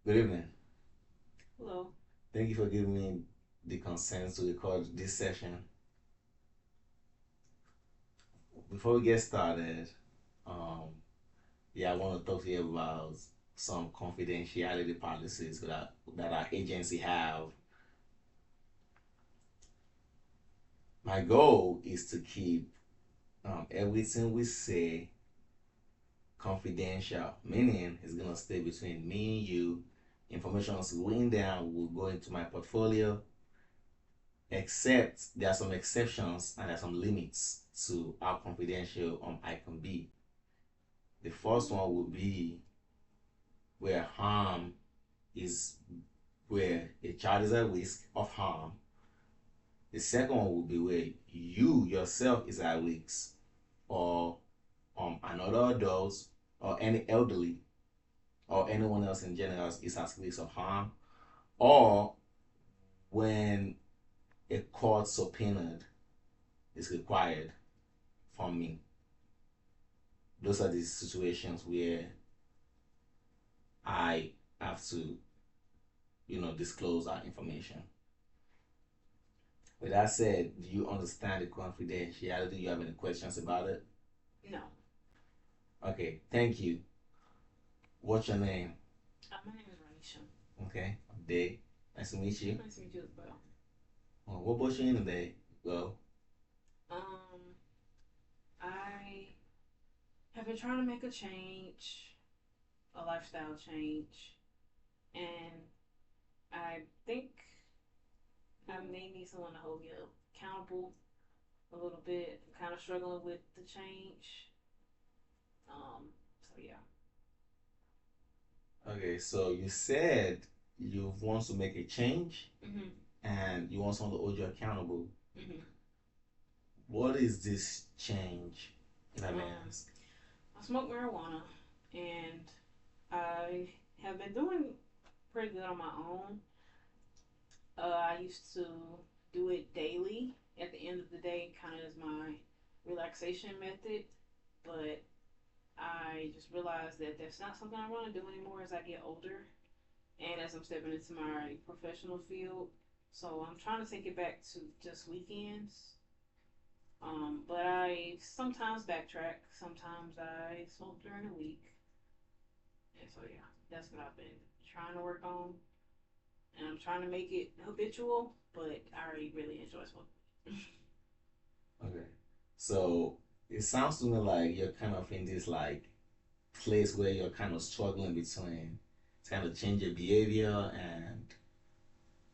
Good evening. Hello. Thank you for giving me the consent to record this session. Before we get started, um, yeah, I want to talk to you about some confidentiality policies that our agency have. My goal is to keep everything we say confidential, meaning it's gonna stay between me and you. Information is going down will go into my portfolio, except there are some exceptions and there are some limits to how confidential I can be. The first one will be where harm is where a child is at risk of harm. The second one will be where you yourself is at risk, or another adult, or any elderly, or anyone else in general is at risk of harm, or when a court subpoena is required from me. Those are the situations where I have to, disclose our information. With that said, do you understand the confidentiality? Do you have any questions about it? No. Okay, thank you. What's your name? My name is Ranisha. Okay, Day. Nice to meet you. Nice to meet you as well. What brought you in today? Well, Um, I have been trying to make a change, a lifestyle change, and I think I may need someone to hold me accountable a little bit. I'm kind of struggling with the change. So yeah. okay, so you said you want to make a change Mhm. and you want someone to hold you accountable. Mhm. What is this change, if I may Um, ask? I smoke marijuana, and I have been doing pretty good on my own. I used to do it daily at the end of the day, kind of as my relaxation method. But I just realized that that's not something I want to do anymore as I get older and as I'm stepping into my professional field. So I'm trying to take it back to just weekends. But I sometimes backtrack. Sometimes I smoke during the week. And so, yeah, that's what I've been trying to work on. And I'm trying to make it habitual, but I already really enjoy smoking. Okay, so it sounds to me like you're kind of in this like place where you're kind of struggling between kind of change your behavior and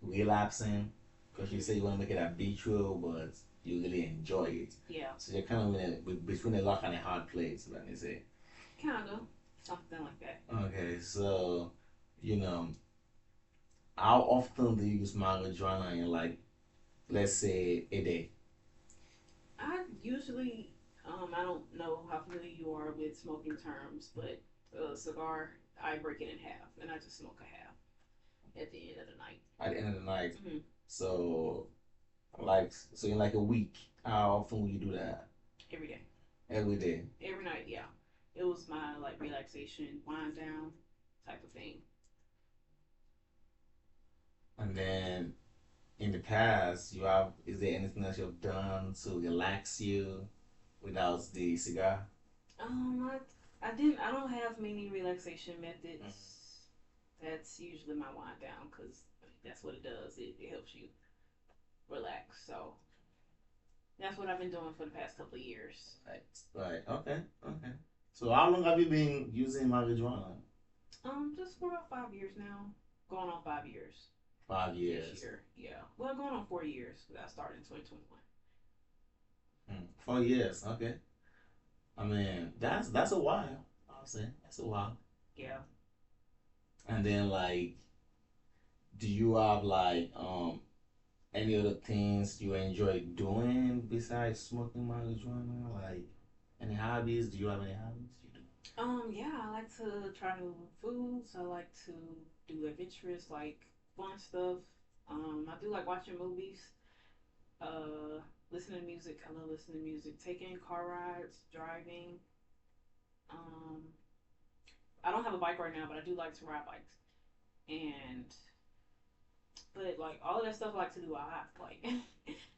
relapsing because you Mm-hmm. say you want to make it habitual, but you really enjoy it. Yeah, So you're kind of in between a rock and a hard place, let me say. kind of something like that. Okay, so you know, how often do you use marijuana in like, let's say, a day? I usually, I don't know how familiar you are with smoking terms, but a cigar, I break it in half, and I just smoke a half at the end of the night. At the end of the night. Mm-hmm. So, so in like a week, how often will you do that? Every day, Every day. every night. Yeah, it was my like relaxation, wind down type of thing. And then in the past, is there anything else you've done to relax you without the cigar? I didn't. I don't have many relaxation methods. That's usually my wind down because that's what it does. It helps you relax. So that's what I've been doing for the past couple of years. Right. Right. Okay. Okay. So how long have you been using marijuana? Just for about 5 years now. Going on 5 years 5 years. this year. Yeah. Well, going on 4 years because I started in 2021. 4 years. Okay. I mean, that's a while. I'll say that's a while. Yeah. And then like, do you have like any other things you enjoy doing besides smoking marijuana? Like any hobbies? Do you have any hobbies you do? Yeah, I like to try new foods. I like to do adventurous, like fun stuff. I do like watching movies. Uh, listening to music. I love listening to music. Taking car rides, driving. Um, I don't have a bike right now, but I do like to ride bikes. and but like all of that stuff I like to do, I like.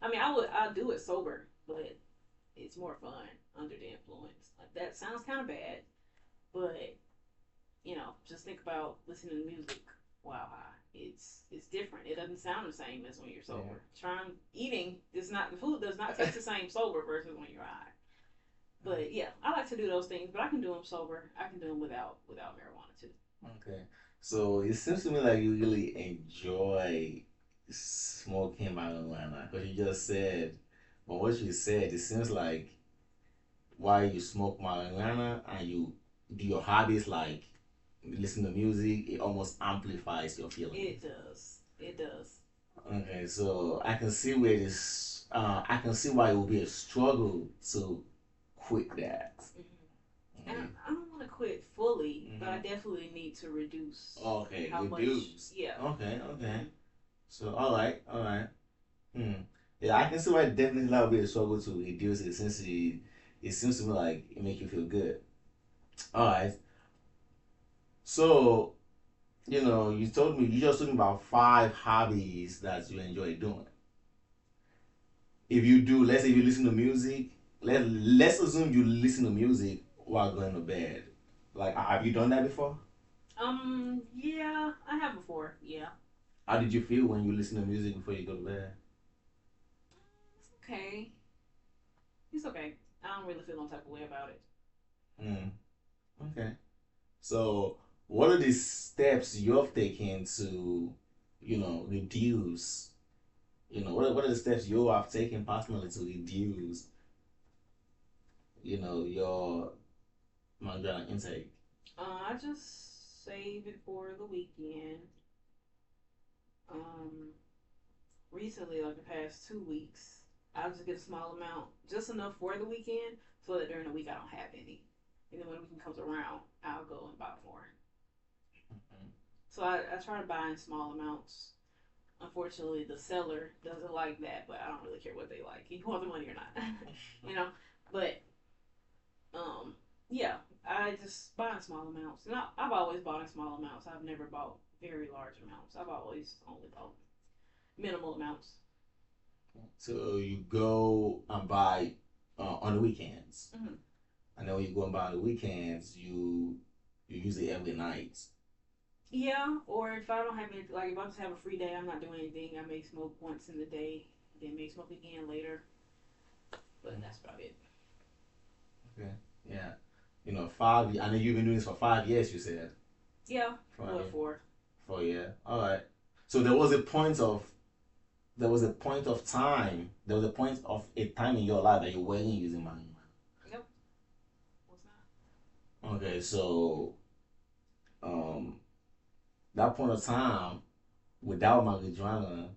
I mean, I'll do it sober, but it's more fun under the influence. Like that sounds kind of bad, but just think about listening to music while high. It's different. It doesn't sound the same as when you're sober. Yeah. Trying eating does not the food does not taste the same sober versus when you're high. But yeah, I like to do those things, but I can do them sober. I can do them without marijuana too. Okay. So it seems to me like you really enjoy smoking marijuana because you just said, from what you said, it seems like while you smoke marijuana and you do your hobbies like listen to music, it almost amplifies your feelings. It does. It does. Okay, so I can see where this. I can see why it will be a struggle to quit that. Mm-hmm. And I don't want to quit fully, mm-hmm. but I definitely need to reduce. Okay, how reduce. Much, yeah. Okay, okay. Mm-hmm. So all right, all right. Yeah, I can see why definitely that would be a struggle to reduce it since it seems to me like it make you feel good. All right. So you just told me about 5 hobbies that you enjoy doing. If you do, let's say you listen to music. Let's assume you listen to music while going to bed. Like, have you done that before? Yeah, I have before. Yeah. How did you feel when you listen to music before you go to bed? It's okay. It's okay. I don't really feel no type of way about it. Okay. So, what are the steps you've taken to, reduce? What are the steps you have taken personally to reduce, your marijuana intake? I just save it for the weekend. Um, Recently, like the past 2 weeks, I'll just get a small amount, just enough for the weekend, so that during the week I don't have any. And then when the weekend comes around, I'll go and buy more. Mm-hmm. So I try to buy in small amounts. Unfortunately, the seller doesn't like that, but I don't really care what they like. You want the money or not, you know. But yeah, I just buy in small amounts, and I've always bought in small amounts. I've never bought very large amounts. I've always only bought minimal amounts. So you go and buy on the weekends, mm-hmm. and then when you go and buy on the weekends, you use it every night. Yeah, or if I don't have any, like if I just have a free day, I'm not doing anything. I may smoke once in the day, then may smoke again later. But that's about it. Okay. Yeah. 5. I know you've been doing this for 5 years. You said. Yeah. What, 4? 4 years. All right. So there was a point of time. There was a point of a time in your life that you weren't using marijuana. Nope. Was not. Okay, so that point of time without marijuana,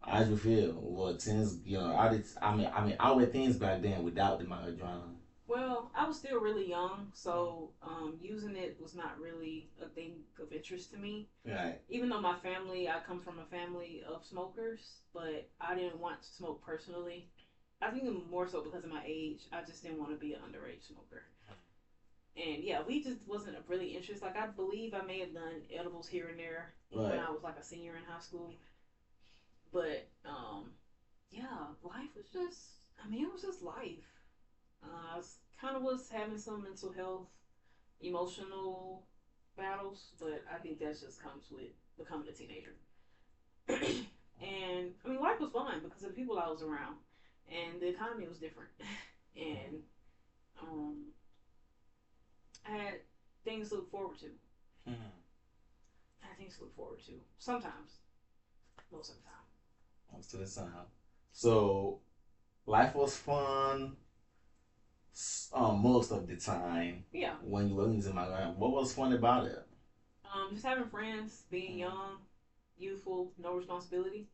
how did you feel? What things how did how were things back then without the marijuana? Well, I was still really young, so using it was not really a thing of interest to me. Right. Even though I come from a family of smokers, but I didn't want to smoke personally. I think more so because of my age. I just didn't want to be an underage smoker. And yeah, we just wasn't really interested. Like I believe I may have done edibles here and there when I was like a senior in high school. But yeah, life was just. I mean, it was just life. I kind of was having some mental health, emotional battles, but I think that just comes with becoming a teenager. And I mean, life was fun because of the people I was around, and the economy was different, and um, I had things to look forward to. Mm-hmm. I had things to look forward to. Sometimes, most of the time. Most of the time. So, life was fun. Most of the time. Yeah. When you were using marijuana, what was fun about it? Just having friends, being young, youthful, no responsibility.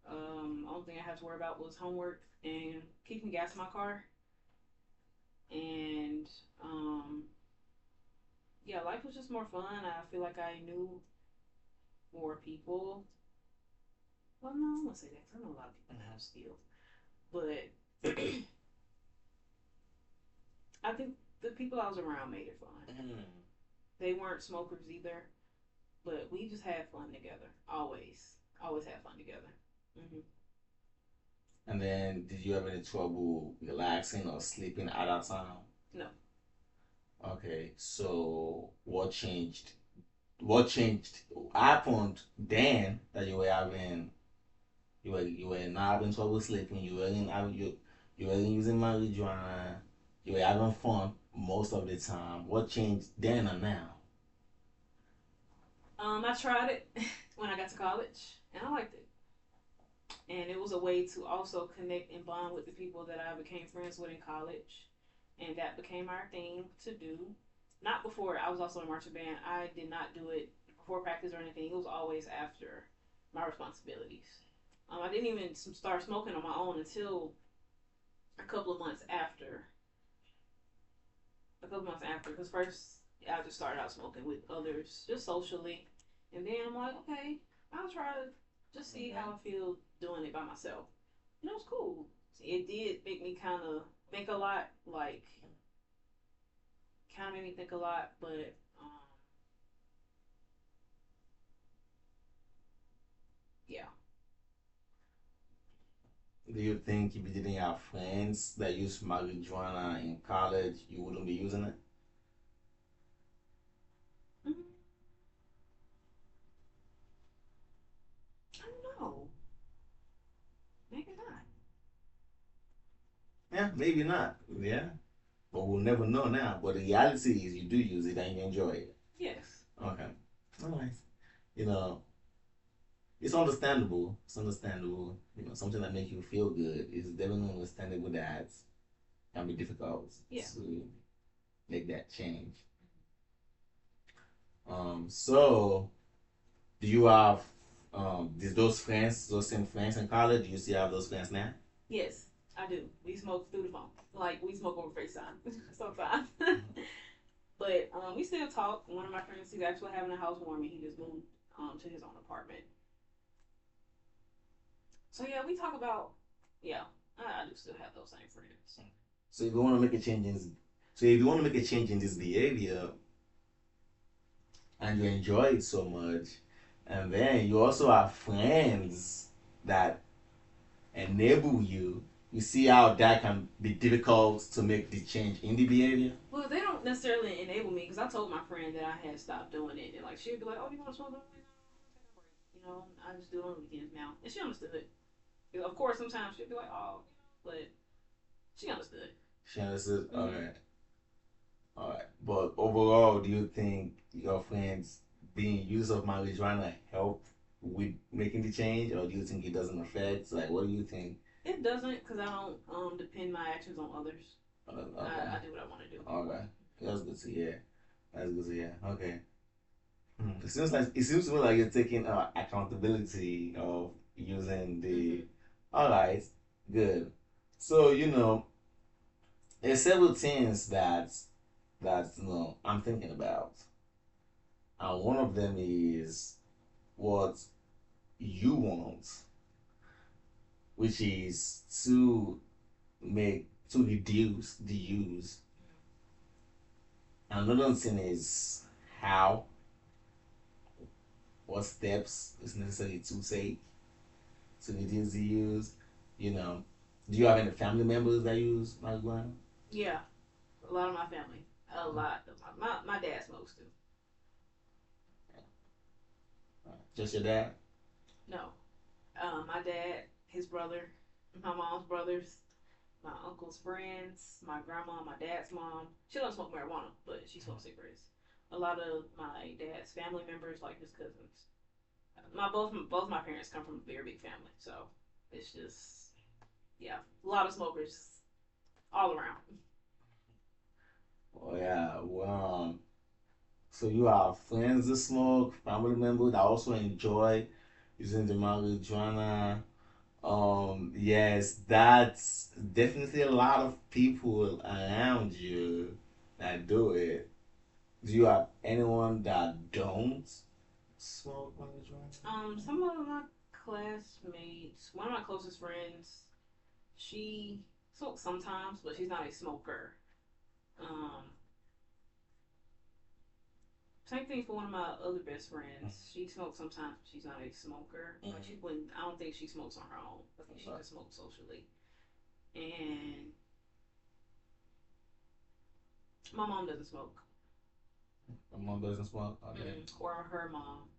Only thing I had to worry about was homework and keeping gas in my car. And yeah, life was just more fun. I feel like I knew more people. Well, no, I'm gonna say that 'cause I know a lot of people now still, but I think the people I was around made it fun. They weren't smokers either, But we just had fun together. Always, always had fun together. Hmm. And then, did you have any trouble relaxing or sleeping at that time? No. Okay, so what changed? What changed? Happened then that you were having you were not having trouble sleeping. You weren't using marijuana. You were having fun most of the time. What changed then and now? I tried it when I got to college, and I liked it. And it was a way to also connect and bond with the people that I became friends with in college, and that became our thing to do. Not before. I was also in marching band. I did not do it before practice or anything. It was always after my responsibilities. I didn't even start smoking on my own until a couple of months after. A couple months after, because first I just started out smoking with others, just socially, and then I'm like, okay, I'll try to just see how I feel doing it by myself. And it was cool. It did make me kind of think a lot, like kind of made me think a lot, but yeah. Do you think if you didn't have friends that used marijuana in college, you wouldn't be using it? Mm, I don't know. Maybe not. Yeah, maybe not. Yeah, but we'll never know now. But the reality is, you do use it and you enjoy it. Yes. Okay, all right. You know, it's understandable. It's understandable. Something that makes you feel good is definitely understandable that it can be difficult Yeah. to make that change. So do you have those friends, those same friends in college? Do you still have those friends now? Yes, I do. We smoke through the phone. Like we smoke over FaceTime sometimes. But we still talk. One of my friends, he's actually having a housewarming. He just moved to his own apartment. So yeah, we talk about yeah. I do still have those same friends. So if you want to make a change in, so if you want to make a change in this behavior and you enjoy it so much, and then you also have friends that enable you, you see how that can be difficult to make the change in the behavior. Well, they don't necessarily enable me because I told my friend that I had stopped doing it, and like she'd be like, "Oh, you want to smoke?" You know, I just do it on the weekends now, and she understood. Of course, sometimes she'd be like, "Oh," but she understood. She understood. All Mm-hmm. right, all right. But overall, do you think your friends being use of marijuana help with making the change, or do you think it doesn't affect? Like, what do you think? It doesn't because I don't depend my actions on others. Okay. I do what I want to do. Okay. That's good to hear. That's good to hear. Okay. It seems to me like you're taking accountability of using the. Mm-hmm. All right. Good. So there's several things that I'm thinking about, and one of them is what you want, which is to reduce the use. Another thing is how, what steps is necessary to take to reduce the use. You know, do you have any family members that use marijuana? Yeah, a lot of my family, a lot. My dad smokes too. Just your dad? No, my dad, his brother, my mom's brothers, my uncle's friends, my grandma, my dad's mom. She doesn't smoke marijuana, but she smokes cigarettes. A lot of my dad's family members, like his cousins. Both my parents come from a very big family, so it's just yeah, a lot of smokers all around. Oh yeah. Well, so you have friends that smoke, family members that also enjoy using the marijuana. Yes, that's definitely a lot of people around you that do it. Do you have anyone that don't smoke marijuana? Some of my classmates, one of my closest friends, she smokes sometimes, but she's not a smoker. Um, Same thing for one of my other best friends. She smokes sometimes. She's not a smoker. Like she wouldn't. I don't think she smokes on her own. I think she just smokes socially. And my mom doesn't smoke. My mom doesn't smoke. Okay. Or her mom.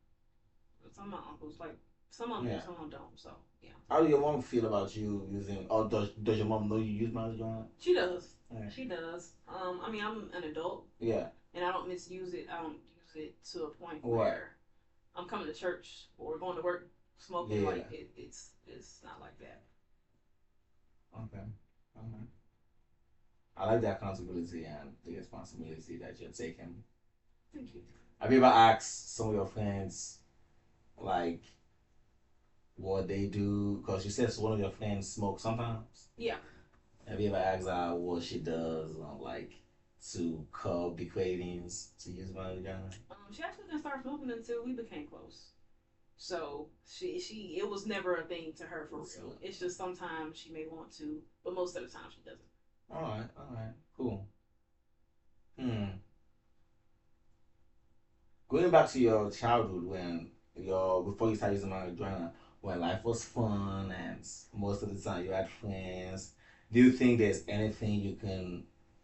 Some of my uncles, like some of them, yeah. Some of them don't. So yeah. How do your mom feel about you using? Or does your mom know you use marijuana? She does. Right. She does. I mean, I'm an adult. Yeah. And I don't misuse it. I don't use it to a point where I'm coming to church or going to work smoking. Yeah. Like it's not like that. Okay. Okay. I like the accountability and the responsibility that you're taking. Thank you. Have you ever asked some of your friends, like, what they do? Because you said one of your friends smokes sometimes. Yeah. Have you ever asked her what she does, like, to curb the cravings to use marijuana? She actually didn't start smoking until we became close. So she it was never a thing to her for real. It's just sometimes she may want to, but most of the time she doesn't. All right, cool. Going back to your childhood when before you started using marijuana, when life was fun and most of the time you had friends, do you think there's anything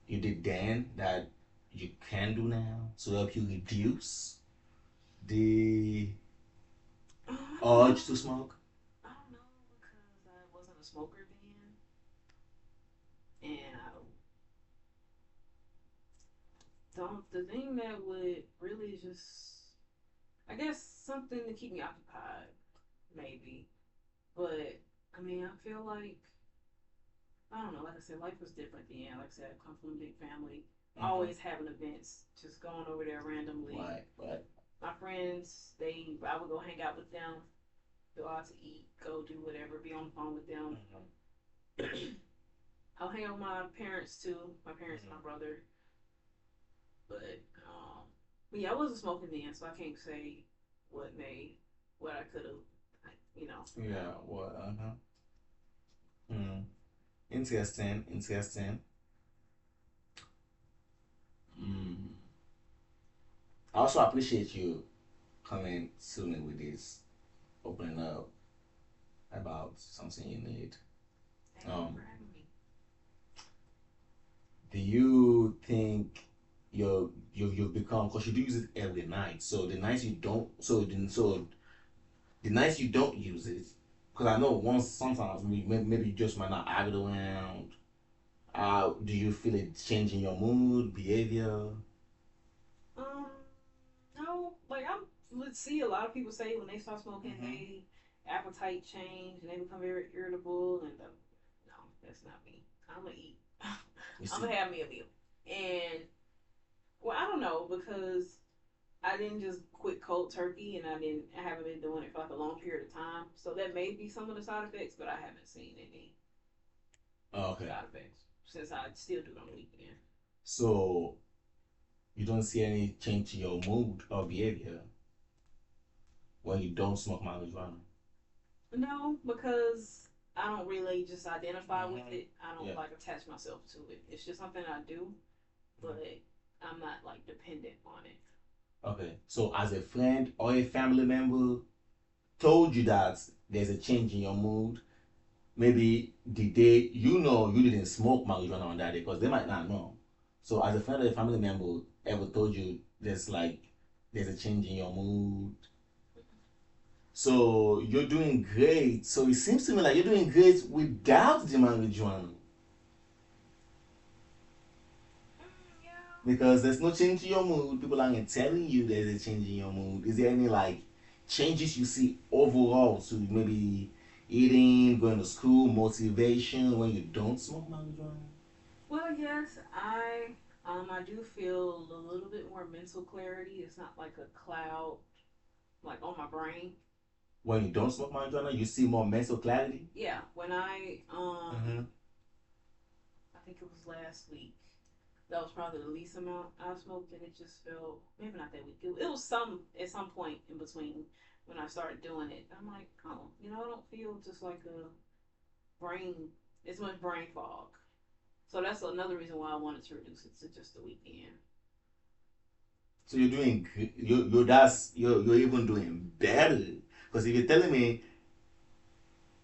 you did then that you can do now to help you reduce the urge to smoke? I don't know because I wasn't a smoker then, and the thing that would really just, I guess, something to keep me occupied, maybe. But I mean, I feel like I don't know. Like I said, life was different then. Like I said, I come from a big family. Always having events, just going over there randomly. Right. My friends, I would go hang out with them, go out to eat, go do whatever, be on the phone with them. I'll hang out with my parents too. My parents and my brother. But yeah, I wasn't smoking then, so I can't say what I could have, Yeah. What? Interesting. I also appreciate you coming to me with this, opening up about something you need. Thank you for having me. Do you think you've become, because you do use it every night, so the nights you don't the nights you don't use it, because I know sometimes maybe you just might not have it around. Do you feel it changing your mood, behavior? No. Like I would see a lot of people say when they start smoking, they appetite change and they become very irritable. And no, that's not me. I'm gonna eat. I'm gonna have me a meal. And well, I don't know because I didn't just quit cold turkey, and I haven't been doing it for like a long period of time. So that may be some of the side effects, but I haven't seen any side effects since I still do it on the weekend. So you don't see any change to your mood or behavior when you don't smoke marijuana? No, because I don't really just identify with it. I don't like attach myself to it. It's just something I do, but I'm not like dependent on it. Okay, so as a friend or a family member told you that there's a change in your mood, maybe the day you didn't smoke marijuana on that day, because they might not know. So as a friend or a family member ever told you there's a change in your mood, so you're doing great. So it seems to me like you're doing great without the marijuana. Yeah. Because there's no change in your mood. People aren't telling you there's a change in your mood. Is there any changes you see overall to maybe eating, going to school, motivation when you don't smoke marijuana? Well, yes, I do feel a little bit more mental clarity. It's not like a cloud like on my brain. When you don't smoke marijuana, you see more mental clarity? Yeah, when I think it was last week. That was probably the least amount I smoked, and it just felt maybe not that week. It was at some point in between when I started doing it. I'm like, oh, I don't feel just like a brain as much brain fog. So that's another reason why I wanted to reduce it to just the weekend. So you're doing you're even doing better. Because if you're telling me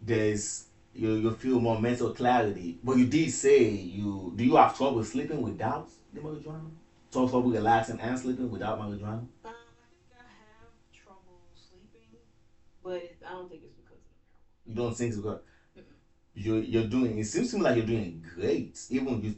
there's you feel more mental clarity, but you did say you do you have trouble sleeping without the marijuana? Trouble relaxing and sleeping without marijuana? I think I have trouble sleeping, but I don't think it's because of You don't think it's good? the marijuana. You're doing. It seems to me like you're doing great. Even you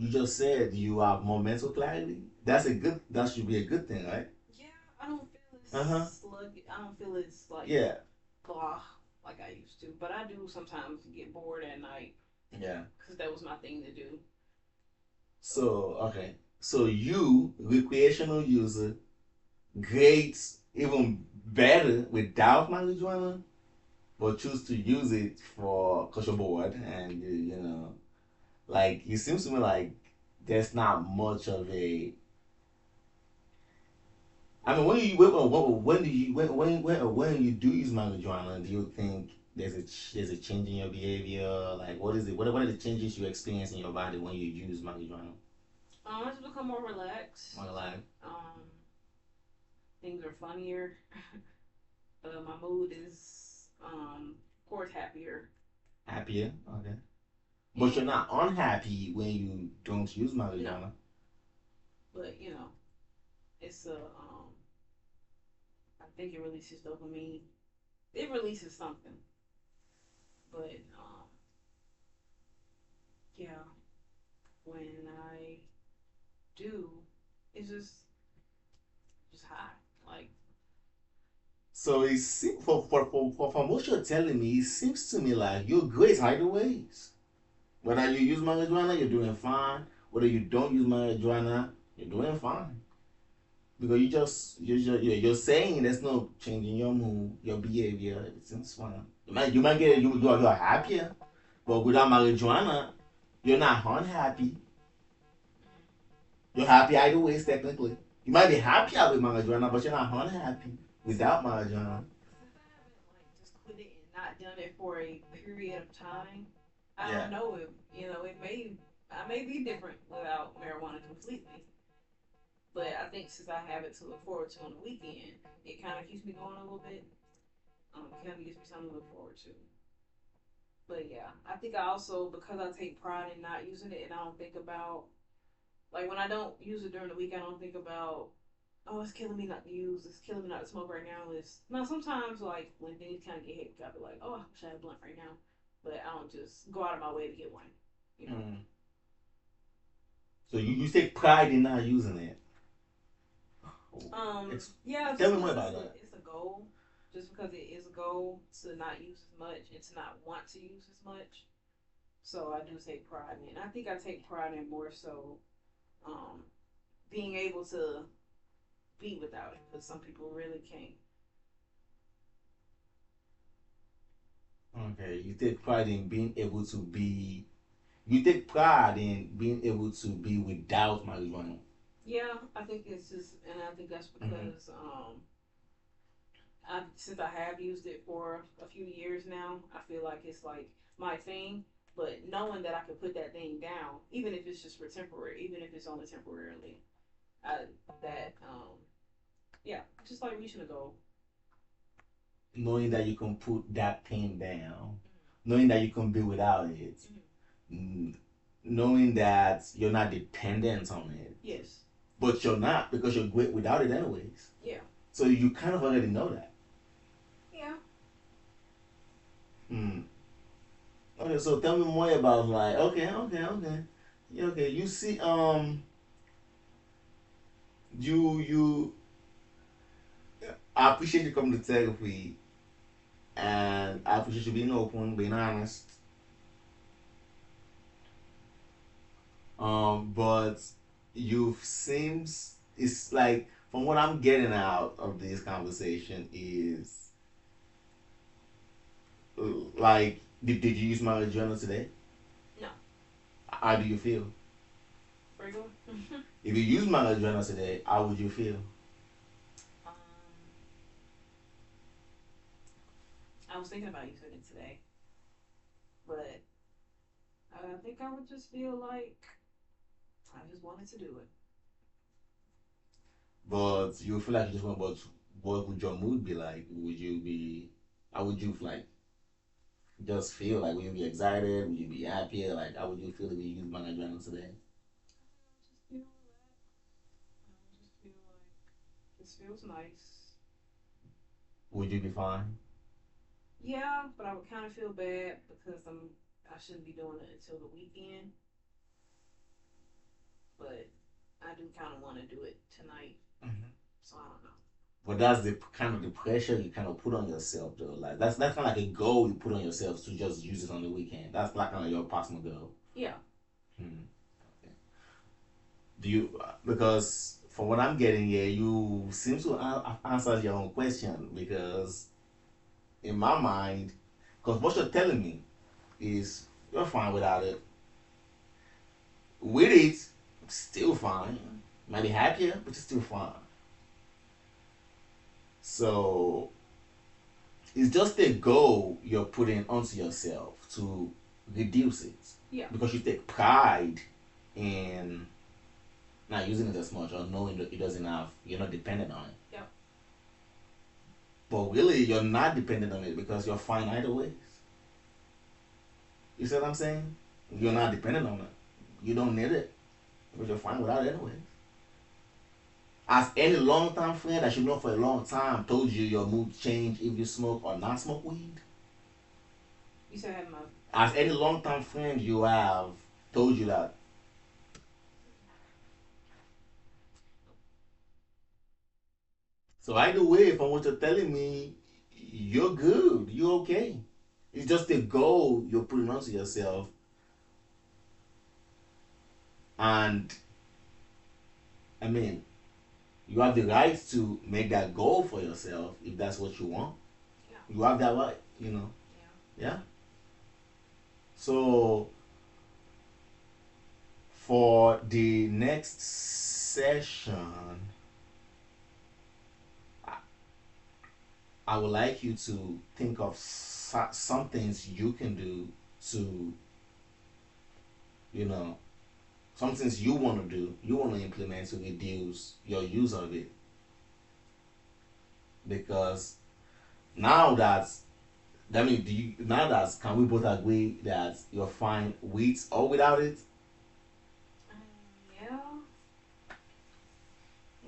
just said you have more mental clarity. That's a good. That should be a good thing, right? Yeah, I don't feel Uh huh. as sluggish. I don't feel as like Yeah. blah like I used to. But I do sometimes get bored at night Yeah. because that was my thing to do. So So okay. So you recreational user, great, even better without marijuana, but choose to use it for because you're bored and you know, like it seems to me like there's not much of a. I mean, when do you when you do use marijuana, do you think there's a change in your behavior? Like, what is it? What are the changes you experience in your body when you use marijuana? I just become more relaxed. More like Um, Things are funnier. My mood is of course happier. happier, okay, but you're And not unhappy when you don't use no, marijuana. but it's a I think it releases dopamine. It releases something, but yeah, when I do, it's just high. Like So it seems from what you're telling me, it seems to me like you're great either ways. Whether you use marijuana, you're doing fine. Whether you don't use marijuana, you're doing fine. Because you're saying there's no change in your mood, your behavior. It seems fine. You might get you're happier, but without marijuana, you're not unhappy. You're happy either ways technically. You might be happier with marijuana, but you're not unhappy without marijuana. since I haven't like just quit it and not done it for a period of time, I Yeah. don't know if it may I may be different without marijuana completely. But I think since I have it to look forward to on the weekend, it kind of keeps me going a little bit. Kind of gives me something to look forward to. But yeah, I think I also because I take pride in not using it, and I don't think about like when I don't use it during the week, I don't think about oh it's killing me not to use, it's killing me not to smoke right now. It's now sometimes like when things kind of get hectic, I'll be like oh I wish I had a blunt right now, but I don't just go out of my way to get one. You know. Mm. So you take pride in not using it. Yeah, Tell just me more because about that. it's a goal, just because it is a goal to not use as much and to not want to use as much. So I do take pride in it. And I think I take pride in more so um, being able to be without it because some people really can't. Okay, you take pride in being able to be. You take pride in being able to be without marijuana. Yeah, I think it's just, and I think that's Mm-hmm. because since I have used it for a few years now, I feel like it's like my thing. But knowing that I can put that thing down, even if it's just for temporary, even if it's only temporarily, I, that yeah, just like reaching a goal. Knowing that you can put that thing down, knowing that you can be without it, Mm-hmm. mm, knowing that you're not dependent on it, Yes. but you're not because you're great without it anyways. Yeah. So you kind of already know that. Yeah. Hmm. Okay, so tell me more about like okay. Yeah, okay, you see you I appreciate you coming to therapy and I appreciate you being open, being honest. But you seems it's like from what I'm getting out of this conversation is like did you use my journal today? No. How do you feel? Regular. If you use my journal today, how would you feel? um, I was thinking about using it today, but I think I would just feel like I just wanted to do it. but you feel like you just want. But what would your mood be like? Would you be? How would you like? Just feel like would you be excited? Would you be happy? Like how would you feel if you use marijuana today? I just feel I just feel like this feels nice. Would you be fine? Yeah, but I would kind of feel bad because I shouldn't be doing it until the weekend. But I do kind of want to do it tonight, Mm-hmm. so I don't know. But that's the kind of the pressure you kind of put on yourself, though. Like that's kind of like a goal you put on yourself to just use it on the weekend. That's like kind of your personal goal. Yeah. Hmm. Do you? Because from what I'm getting here, you seem to answer your own question. Because in my mind, because what you're telling me is you're fine without it. With it, still fine. Might be happier, but you're still fine. So it's just a goal you're putting onto yourself to reduce it Yeah. because you take pride in not using it as much or knowing that it doesn't have you're not dependent on it. Yep. But really you're not dependent on it because you're fine either way. You see what I'm saying? You're not dependent on it. You don't need it because you're fine without it anyway. As any long time friend that you know for a long time told you your mood change if you smoke or not smoke weed? You said I had my. As any long time friend you have told you that? So either way, from what you're telling me, you're good. You're okay. It's just a goal you're putting onto yourself, and I mean, you have the right to make that goal for yourself if that's what you want. Yeah. You have that right, you know. Yeah. Yeah. So for the next session, I I would like you to think of some things you can do to, you know, some things you want to do, you want to implement to reduce your use of it. Because now that, I mean, do you, now that, can we both agree that you're fine with or without it? Yeah.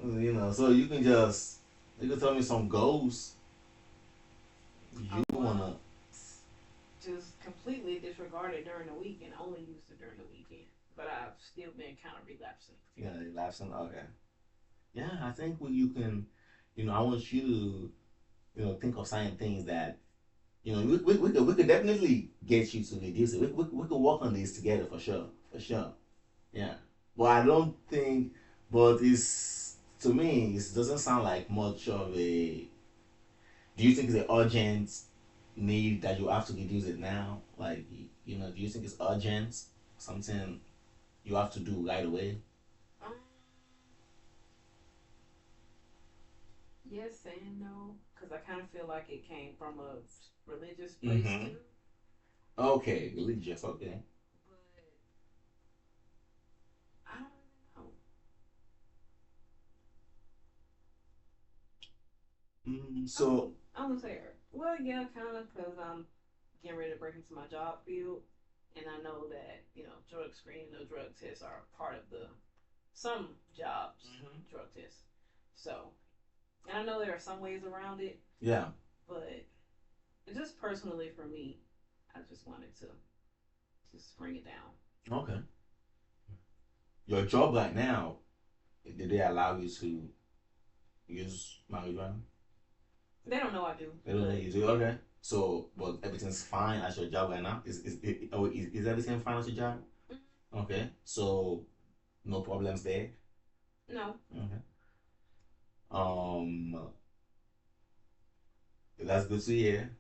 You know, so you can just, you can tell me some goals I you want want to just completely disregard it during the week and only use it during the weekend. But I've still been kind of relapsing. to, lapse in. Okay. Yeah, I think you can, I want you to, think of certain things that, we could definitely get you to reduce it. We could work on this together for sure. For sure. Yeah. But I don't think, but it's, to me, it doesn't sound like much of a, do you think it's an urgent need that you have to reduce it now? Like, do you think it's urgent? Something you have to do right away? Um, yes and no, because I kind of feel like it came from a religious place Mm-hmm. too. Okay, religious, okay. But I don't really know. So, I'm gonna say, well, yeah, kind of, because I'm getting ready to break into my job field, and I know that drug screening or drug tests are part of the some jobs mm-hmm. drug tests. So, and I know there are some ways around it, Yeah, but just personally for me, I just wanted to just bring it down. okay. Your job right now, did they allow you to use marijuana? They don't know I do, They don't know but you do. yeah. Okay. So, but everything's fine at your job right now. Is everything fine at your job? Okay. So no problems there. No. Okay. Um, that's good to hear.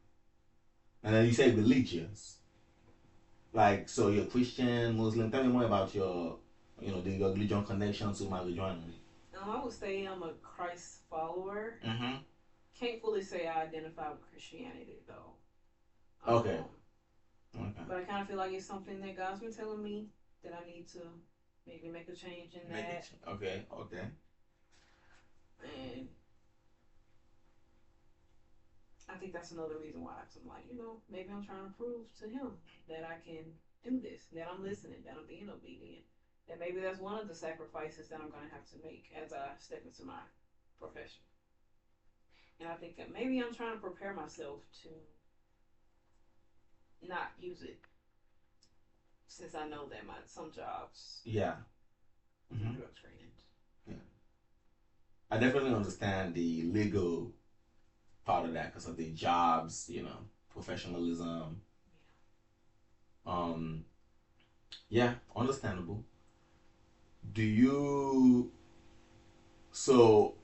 And then you say religious. Like, so you're Christian, Muslim. Tell me more about your religion connection to marijuana. I would say I'm a Christ follower. Mm-hmm. Can't fully say I identify with Christianity though. Okay. Okay. But I kind of feel like it's something that God's been telling me that I need to maybe make a change in that. Okay. Okay. think that's another reason why. Cause I'm like, maybe I'm trying to prove to him that I can do this, that I'm listening, that I'm being obedient. That maybe that's one of the sacrifices that I'm going to have to make as I step into my profession. And I think that maybe I'm trying to prepare myself to not use it, since I know that some jobs Yeah. do drug screening. Yeah. I definitely understand the legal part of that because of the jobs, professionalism. Um, yeah, understandable. Do you so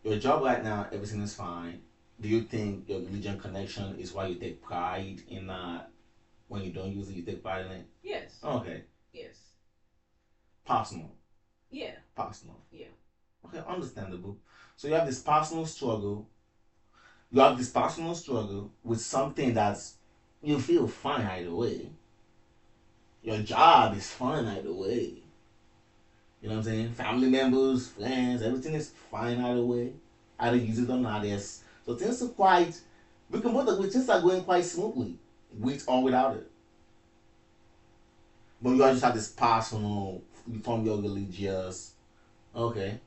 your job right now, everything is fine. Do you think your religion connection is why you take pride in that? When you don't use it, you take pride in it? Yes. Okay. Yes. Personal. Yeah. Personal. Yeah. Okay, understandable. So you have this personal struggle. You have this personal struggle with something that's you feel fine either way. Your job is fine either way. You know what I'm saying? Family members, friends, everything is fine either way. Either use it or not. Yes. So things are quite. We can both agree things are going quite smoothly, with or without it. But you just have this personal from your religious. Okay.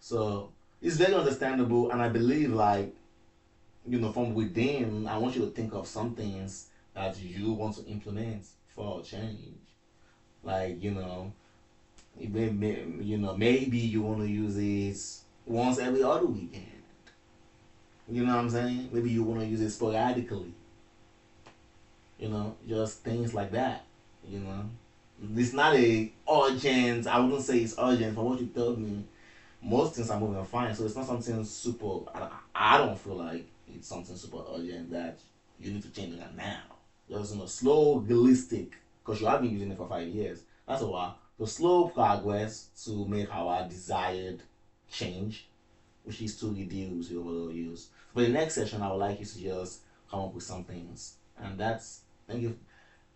So it's very understandable, and I believe from within, I want you to think of some things that you want to implement for change. Like maybe you want to use it once every other weekend. You know what I'm saying? Maybe you want to use it sporadically. Just things like that. You know, it's not a urgent. I wouldn't say it's urgent from what you told me. Most things are moving fine, so it's not something super. I don't feel like it's something super urgent that you need to change it now. Just slow, realistic, because you have been using it for 5 years. That's a while. So slow progress to make our desired change, which is to reduce your overall use. For the next session, I would like you to just come up with some things, and that's thank you.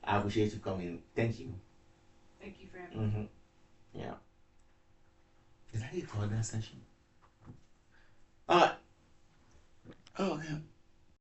I appreciate you coming. Thank you. Thank you for having me. Yeah. Is that it for that session? Alright. Oh, yeah.